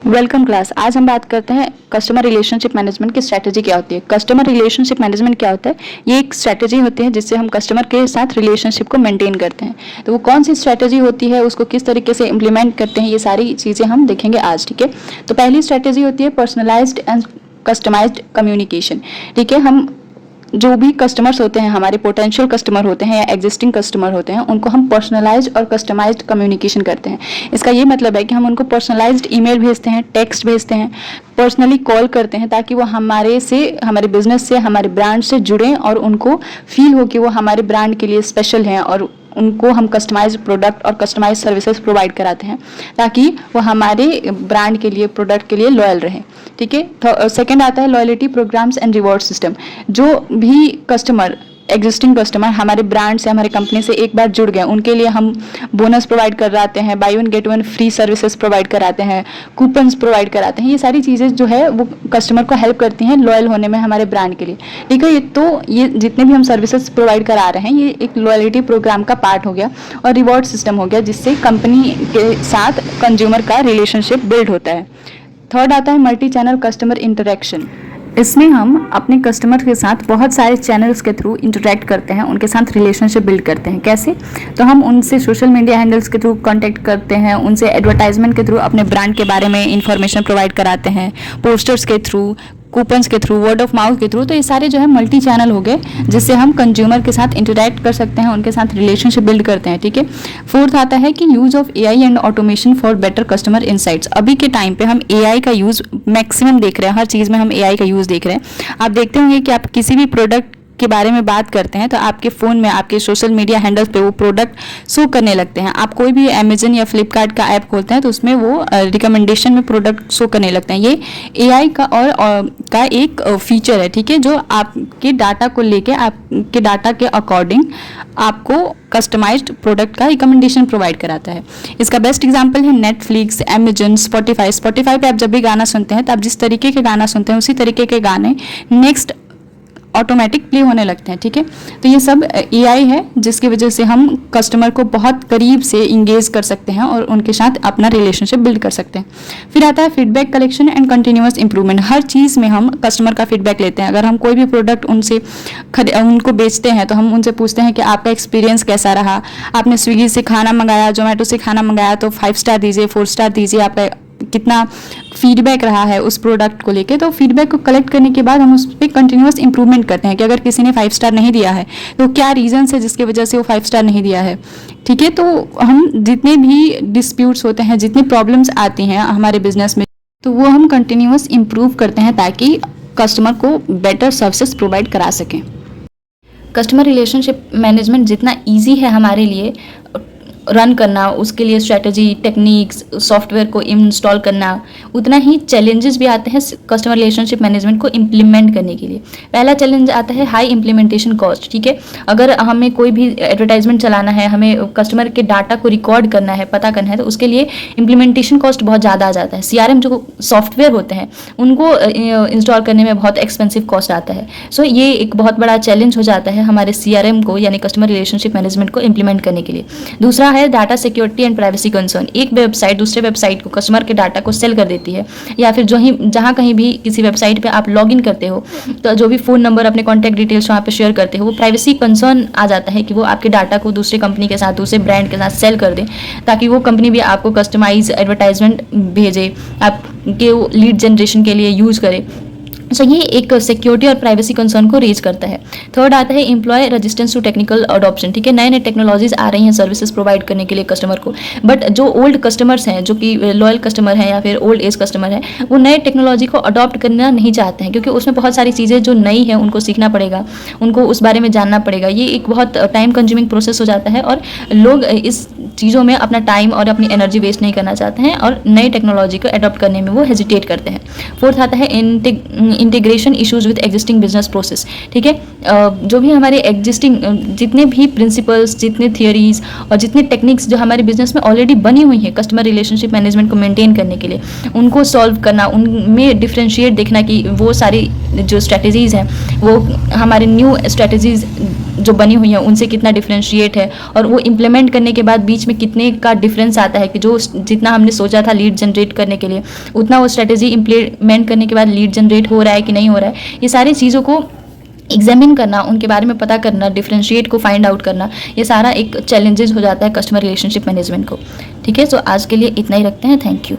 Welcome class. आज हम बात करते हैं कस्टमर रिलेशनशिप मैनेजमेंट की स्ट्रैटेजी क्या होती है। कस्टमर रिलेशनशिप मैनेजमेंट क्या होता है? ये एक स्ट्रैटेजी होती है जिससे हम कस्टमर के साथ रिलेशनशिप को मेंटेन करते हैं। तो वो कौन सी स्ट्रैटेजी होती है, उसको किस तरीके से इंप्लीमेंट करते हैं, ये सारी चीज़ें हम देखेंगे आज। ठीक है, तो पहली स्ट्रैटेजी होती है पर्सनलाइज्ड एंड कस्टमाइज्ड कम्युनिकेशन। ठीक है, हम जो भी कस्टमर्स होते हैं, हमारे पोटेंशियल कस्टमर होते हैं या एग्जिस्टिंग कस्टमर होते हैं, उनको हम पर्सनलाइज्ड और कस्टमाइज्ड कम्युनिकेशन करते हैं। इसका ये मतलब है कि हम उनको पर्सनलाइज्ड ईमेल भेजते हैं, टेक्स्ट भेजते हैं, पर्सनली कॉल करते हैं, ताकि वो हमारे बिजनेस से, हमारे ब्रांड से जुड़ें और उनको फील हो कि वो हमारे ब्रांड के लिए स्पेशल हैं, और उनको हम कस्टमाइज प्रोडक्ट और कस्टमाइज सर्विसेज प्रोवाइड कराते हैं ताकि वो हमारे ब्रांड के लिए, प्रोडक्ट के लिए लॉयल रहें। ठीक है, सेकंड आता है loyalty programs and reward system. जो भी एग्जिस्टिंग कस्टमर हमारे ब्रांड से, हमारे कंपनी से एक बार जुड़ गए, उनके लिए हम बोनस प्रोवाइड कराते हैं, by one get one free services provide कराते हैं, कूपन्स प्रोवाइड कराते हैं। ये सारी चीज़ें जो है वो कस्टमर को हेल्प करती हैं लॉयल होने में हमारे ब्रांड के लिए। ठीक है, ये जितने भी हम सर्विसेज प्रोवाइड करा रहे हैं, ये एक लॉयल्टी प्रोग्राम का पार्ट हो गया और रिवॉर्ड सिस्टम हो गया, जिससे कंपनी के साथ कंज्यूमर का रिलेशनशिप बिल्ड होता है। थर्ड आता है मल्टी चैनल कस्टमर इंटरेक्शन। इसमें हम अपने कस्टमर के साथ बहुत सारे चैनल्स के थ्रू इंटरेक्ट करते हैं, उनके साथ रिलेशनशिप बिल्ड करते हैं। कैसे? तो हम उनसे सोशल मीडिया हैंडल्स के थ्रू कांटेक्ट करते हैं, उनसे एडवर्टाइजमेंट के थ्रू अपने ब्रांड के बारे में इंफॉर्मेशन प्रोवाइड कराते हैं, पोस्टर्स के थ्रू, कूपन्स के थ्रू, वर्ड ऑफ माउथ के थ्रू। तो ये सारे जो है मल्टी चैनल हो गए, जिससे हम कंज्यूमर के साथ इंटरेक्ट कर सकते हैं, उनके साथ रिलेशनशिप बिल्ड करते हैं। ठीक है, फोर्थ आता है कि use of AI and automation for better customer insights. अभी के टाइम पे हम एआई का यूज मैक्सिमम देख रहे हैं, हर चीज़ में हम एआई का यूज देख रहे हैं। आप देखते होंगे कि आप किसी भी प्रोडक्ट के बारे में बात करते हैं तो आपके फ़ोन में, आपके सोशल मीडिया हैंडल्स पे वो प्रोडक्ट शो करने लगते हैं। आप कोई भी अमेजन या फ्लिपकार्ट का ऐप खोलते हैं तो उसमें वो रिकमेंडेशन में प्रोडक्ट शो करने लगते हैं। ये एआई का का एक फीचर है। ठीक है, जो आपके डाटा को लेके, आपके डाटा के अकॉर्डिंग आपको कस्टमाइज्ड प्रोडक्ट का रिकमेंडेशन प्रोवाइड कराता है। इसका बेस्ट एग्जांपल है नेटफ्लिक्स, अमेजन, स्पॉटिफाई पे आप जब भी गाना सुनते हैं तो आप जिस तरीके के गाना सुनते हैं उसी तरीके के गाने नेक्स्ट ऑटोमेटिक प्ले होने लगते हैं। ठीक है, तो ये सब एआई है, जिसकी वजह से हम कस्टमर को बहुत करीब से इंगेज कर सकते हैं और उनके साथ अपना रिलेशनशिप बिल्ड कर सकते हैं। फिर आता है feedback collection and continuous improvement. हर चीज़ में हम कस्टमर का फीडबैक लेते हैं। अगर हम कोई भी प्रोडक्ट उनको बेचते हैं तो हम उनसे पूछते हैं कि आपका एक्सपीरियंस कैसा रहा, आपने स्विगी से खाना मंगाया, जोमेटो से खाना मंगाया तो 5 स्टार दीजिए, 4 स्टार दीजिए, आपका कितना फीडबैक रहा है उस प्रोडक्ट को लेके। तो फीडबैक को कलेक्ट करने के बाद हम उस पर कंटिन्यूअस इंप्रूवमेंट करते हैं कि अगर किसी ने 5 स्टार नहीं दिया है तो क्या रीजंस है जिसकी वजह से वो 5 स्टार नहीं दिया है। ठीक है, तो हम जितने भी डिस्प्यूट्स होते हैं, जितनी प्रॉब्लम्स आती हैं हमारे बिजनेस में, तो वो हम कंटिन्यूअस इंप्रूव करते हैं ताकि कस्टमर को बेटर सर्विसेज प्रोवाइड करा सकें। कस्टमर रिलेशनशिप मैनेजमेंट जितना ईजी है हमारे लिए रन करना, उसके लिए स्ट्रेटजी, टेक्निक्स, सॉफ्टवेयर को इंस्टॉल करना, उतना ही चैलेंजेस भी आते हैं कस्टमर रिलेशनशिप मैनेजमेंट को इम्प्लीमेंट करने के लिए। पहला चैलेंज आता है हाई इम्प्लीमेंटेशन कॉस्ट। ठीक है, अगर हमें कोई भी एडवर्टाइजमेंट चलाना है, हमें कस्टमर के डाटा को रिकॉर्ड करना है, पता करना है, तो उसके लिए इम्प्लीमेंटेशन कॉस्ट बहुत ज़्यादा आ जाता है। सीआरएम जो सॉफ्टवेयर होते हैं उनको इंस्टॉल करने में बहुत एक्सपेंसिव कॉस्ट आता है। सो ये एक बहुत बड़ा चैलेंज हो जाता है हमारे सीआरएम को, यानी कस्टमर रिलेशनशिप मैनेजमेंट को इम्प्लीमेंट करने के लिए। दूसरा है data security and privacy concern. एक वेबसाइट दूसरे वेबसाइट को, कस्टमर के डाटा को सेल कर देती है, या फिर जहाँ कहीं भी किसी वेबसाइट पे आप लॉगिन करते हो तो जो भी फ़ोन नंबर, अपने कॉन्टैक्ट डिटेल्स वहाँ पे शेयर करते हो, वो प्राइवेसी कंसर्न आ जाता है कि वो आपके डाटा को दूसरे कंपनी के साथ, दूसरे ब्रांड के साथ सेल कर दे, ताकि वो कंपनी भी आपको कस्टमाइज एडवर्टाइजमेंट भेजे, आपके लीड जनरेशन के लिए यूज़ करे। सो ये एक सिक्योरिटी और प्राइवेसी कंसर्न को रेज करता है। थर्ड आता है employ resistance to technical adoption. ठीक है, नए नए टेक्नोलॉजीज आ रही हैं सर्विसेज प्रोवाइड करने के लिए कस्टमर को, बट जो ओल्ड कस्टमर्स हैं, जो कि लॉयल कस्टमर हैं या फिर ओल्ड एज कस्टमर हैं, वो नए टेक्नोलॉजी को अडॉप्ट करना नहीं चाहते हैं, क्योंकि उसमें बहुत सारी चीज़ें जो नई हैं उनको सीखना पड़ेगा, उनको उस बारे में जानना पड़ेगा। ये एक बहुत टाइम कंज्यूमिंग प्रोसेस हो जाता है और लोग इस चीज़ों में अपना टाइम और अपनी एनर्जी वेस्ट नहीं करना चाहते हैं और नई टेक्नोलॉजी को अडॉप्ट करने में वो हेजिटेट करते हैं। फोर्थ आता है integration issues with existing business process. ठीक है, जो भी हमारे एग्जिस्टिंग जितने भी प्रिंसिपल्स, जितने थियरीज और जितने टेक्निक्स जो हमारे बिजनेस में ऑलरेडी बनी हुई हैं कस्टमर रिलेशनशिप मैनेजमेंट को मेंटेन करने के लिए, उनको सॉल्व करना, उनमें डिफ्रेंशिएट देखना कि वो सारी जो स्ट्रैटेजीज़ हैं वो हमारे न्यू स्ट्रैटेजीज़ जो बनी हुई हैं उनसे कितना डिफरेंशिएट है, और वो इम्प्लीमेंट करने के बाद बीच में कितने का डिफरेंस आता है कि जो जितना हमने सोचा था लीड जनरेट करने के लिए, उतना वो स्ट्रेटेजी इम्प्लीमेंट करने के बाद लीड जनरेट हो रहा है कि नहीं हो रहा है। ये सारी चीज़ों को एग्जामिन करना, उनके बारे में पता करना, डिफरेंशिएट को फाइंड आउट करना, ये सारा एक चैलेंजेस हो जाता है कस्टमर रिलेशनशिप मैनेजमेंट को। ठीक है, सो आज के लिए इतना ही रखते हैं। Thank you.